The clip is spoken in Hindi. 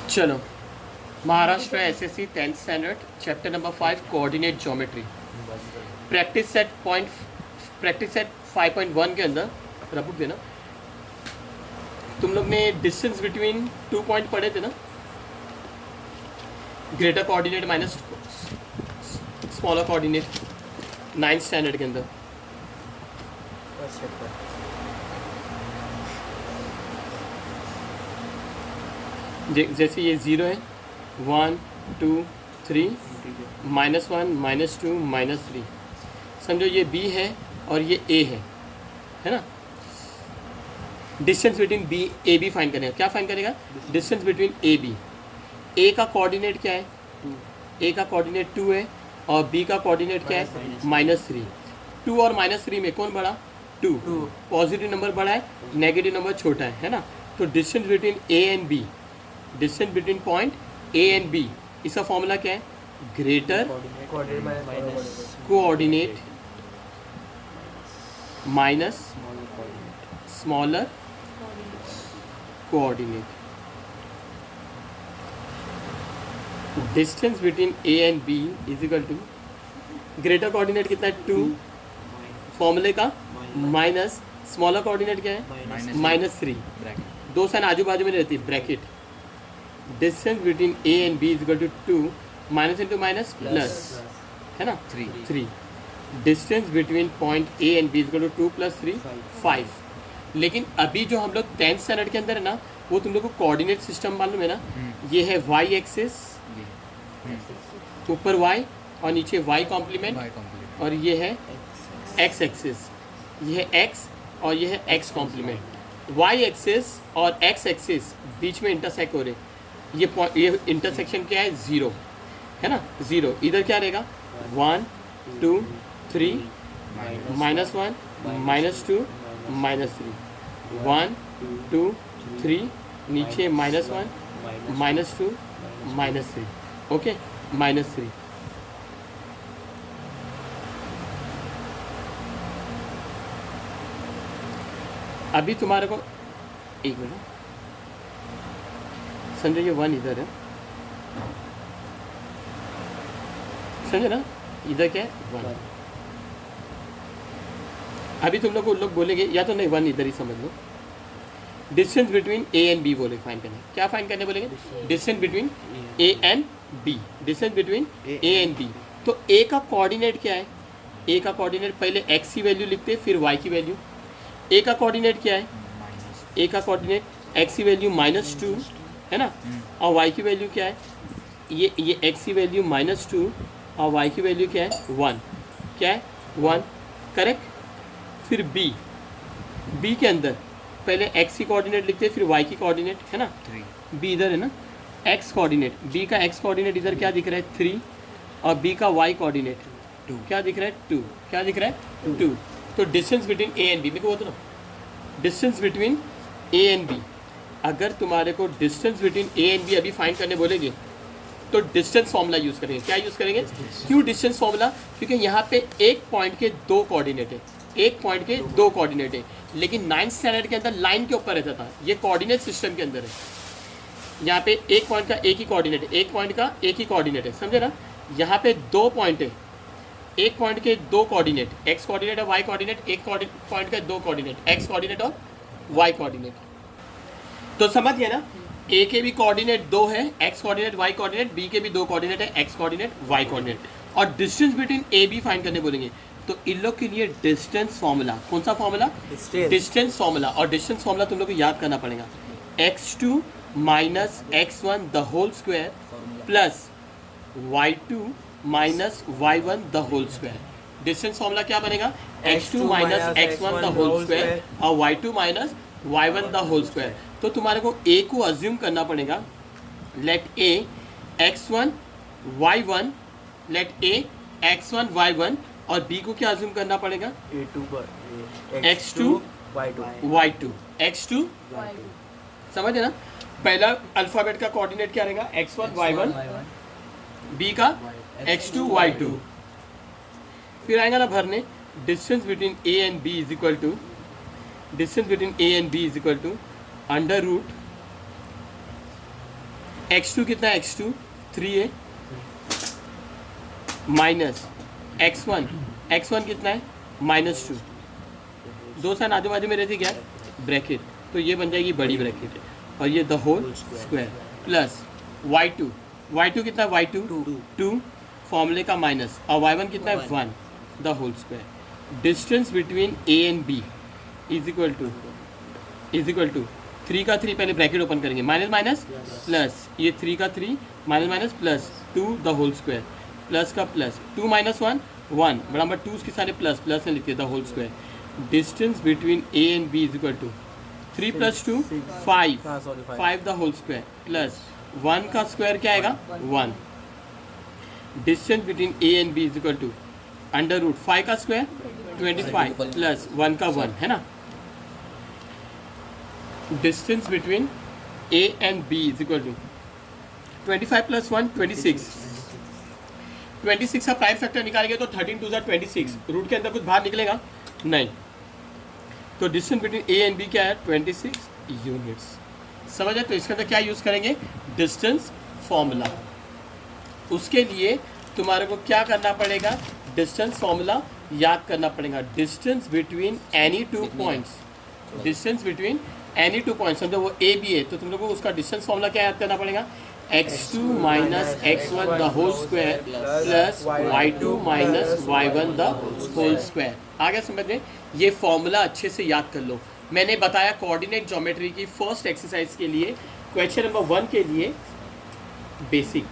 चलो, Maharashtra SSC 10th standard chapter number 5 coordinate geometry practice set 5.1 के अंदर रबुक देना। तुम लोग ने डिस्टेंस बिटवीन 2 पॉइंट पढ़े थे ना, greater coordinate minus smaller coordinate 9th standard के अंदर। जैसे ये 0 है, 1 2 3 -1 -2 -3, समझो ये बी है और ये ए है ना। Distance between B A B find करेगा। क्या फाइंड करेगा? Distance between A B. A का कोऑर्डिनेट क्या है? ए का कोऑर्डिनेट 2 है और बी का कोऑर्डिनेट क्या है? -3। 2 और -3 में कौन बड़ा? 2। पॉजिटिव नंबर बड़ा है, नेगेटिव नंबर छोटा है ना। तो distance between A and B, distance between point A and B, इसका फॉर्मूला क्या है? Greater coordinate minus smaller coordinate. Distance between A and B is equal to greater coordinate कितना है? 2 फॉर्मूले का, माइनस स्मॉलर कोऑर्डिनेट क्या है? -3। दो साइन आजू बाजू में रहती है, bracket. Distance between A and B is equal to 2 minus into minus plus, है ना, 3। Distance between point A and B is equal to 2 + 3 5। लेकिन अभी जो हम लोग 10th स्टैंडर्ड के अंदर है ना, वो तुम लोग को कोऑर्डिनेट सिस्टम मालूम है ना। ये है y एक्सिस, ऊपर y और नीचे y कॉम्प्लीमेंट, और ये है x एक्सिस। ये है x और ये है x कॉम्प्लीमेंट। y एक्सिस और x एक्सिस बीच में इंटरसेक्ट हो रहे। ये इंटरसेक्शन क्या है? 0 है ना, 0। इधर क्या रहेगा? 1 2 3 -1 -2 -3, 1 2 3, नीचे -1 -2 -3, ओके, -3। अभी तुम्हारे को एक मिनट समझो, ये 1 इधर है, समझे ना, इधर क्या है? 1। अभी तुम लोग को लोग बोलेंगे या तो नहीं, 1 इधर ही समझ लो। Distance between A and B बोले फाइंड करना। क्या फाइंड करने बोलेंगे? Distance between A and B, distance between A and B. तो ए का कोऑर्डिनेट क्या है? ए का कोऑर्डिनेट पहले एक्स की वैल्यू लिखते हैं, फिर वाई की वैल्यू। ए का कोऑर्डिनेट क्या है? ए का कोऑर्डिनेट एक्स की वैल्यू -2 है ना, और वाई की वैल्यू क्या है? ये एक्स की वैल्यू -2 और वाई की वैल्यू क्या है? 1। क्या है? 1, करेक्ट। फिर बी के अंदर पहले एक्स की कोऑर्डिनेट लिखते हैं, फिर वाई की कोऑर्डिनेट, है ना। बी इधर है ना, एक्स कोऑर्डिनेट, बी का एक्स कोऑर्डिनेट इधर क्या दिख रहा है? 3, और बी का वाई कोऑर्डिनेट 2 क्या दिख रहा है? 2 क्या दिख रहा है? 2। तो distance between A and B, मेरे को बोलते ना, distance between A and B. अगर तुम्हारे को distance between A and B अभी फाइंड करने बोलेंगे तो डिस्टेंस फॉर्मूला यूज़ करेंगे। क्या यूज़ करेंगे? क्यों डिस्टेंस फॉर्मूला? क्योंकि यहाँ पे एक पॉइंट के 2 कोऑर्डिनेट है, एक पॉइंट के 2 कोऑर्डिनेट है। लेकिन 9th स्टैंडर्ड के अंदर लाइन के ऊपर रहता था, ये कोऑर्डिनेट सिस्टम के अंदर है। यहाँ पे एक पॉइंट का एक ही कोऑर्डिनेट है, एक पॉइंट का एक ही कोऑर्डिनेट है, समझे ना। यहाँ पे 2 पॉइंट है, एक पॉइंट के 2 कोऑर्डिनेट, एक्स कोऑर्डिनेट और वाई कोऑर्डिनेट। एक पॉइंट का 2 कोऑर्डिनेट, एक्स कोऑर्डिनेट और वाई कोऑर्डिनेट। तो समझ गए ना, ए के भी कोऑर्डिनेट 2 है, X coordinate Y coordinate. B के भी 2 कोऑर्डिनेट है, एक्स कोऑर्डिनेट वाई कोऑर्डिनेट। और distance between A B find करने बोलेंगे तो इन लोग के लिए डिस्टेंस फॉर्मूला, कौन सा फॉर्मूला? Distance formula. और डिस्टेंस फॉर्मूला तुम लोग को याद करना पड़ेगा, x2 - x1 the whole square plus y2 - y1 the whole square. Distance formula क्या बनेगा? x2 - x1 the whole square और y2 - y1 the whole square. तो तुम्हारे को a को अज्यूम करना पड़ेगा, late a x1 y1, late a x1 y1, और b को क्या अज्यूम करना पड़ेगा? x2 y2, x2 समझ है ना। पहला अल्फ़ाबेट का कोऑर्डिनेट क्या रहेगा? x1 y1, b का x2 y2। फिर आएगा ना भरने, distance between A and B is equal to, distance between A and B is equal to under root x2 कितना है, x2 3 है, माइनस x1 कितना है, -2, दो साइन आजू बाजू में रहती क्या ब्रैकेट, तो ये बन जाएगी बड़ी ब्रैकेट है, और ये the whole square plus y2 कितना है, y2 2 फॉर्मूले का माइनस, और y1 कितना है 1 the whole square. Distance between a and b is equal to 3 का 3 पहले ब्रैकेट ओपन करेंगे, माइनस माइनस प्लस, ये 3 का 3 minus minus plus 2 the whole square, plus का प्लस 2 - 1 1 बराबर 2 के सारे प्लस में लिखते the whole square. Distance between a and b is equal to 3 + 2 5 the whole square plus 1 का स्क्वायर क्या आएगा 1। Distance between a and b is equal to √5 का स्क्वायर 25 प्लस 1 का 1 है ना। Distance between a and b is equal to 25 + 1 26 का प्राइम फैक्टर निकालेंगे तो 13 2 = 26, रूट के अंदर कुछ बाहर निकलेगा नहीं, तो distance between a and b क्या है 26 यूनिट्स। समझ है, तो इसके अंदर क्या यूज़ करेंगे, डिस्टेंस फॉर्मूला। उसके लिए तुम्हारे को क्या करना पड़ेगा, डिस्टेंस फॉर्मूला याद करना पड़ेगा। Distance between any two points, distance between any two points, समझो वो a b है, तो तुम लोग को उसका डिस्टेंस फॉर्मूला क्या याद करना पड़ेगा, x2 - x1 the whole square plus y2 - y1 the whole square. आगे समझ में, ये फॉर्मूला अच्छे से याद कर लो। मैंने बताया कोऑर्डिनेट ज्योमेट्री की फर्स्ट एक्सरसाइज के लिए, क्वेश्चन नंबर 1 के लिए बेसिक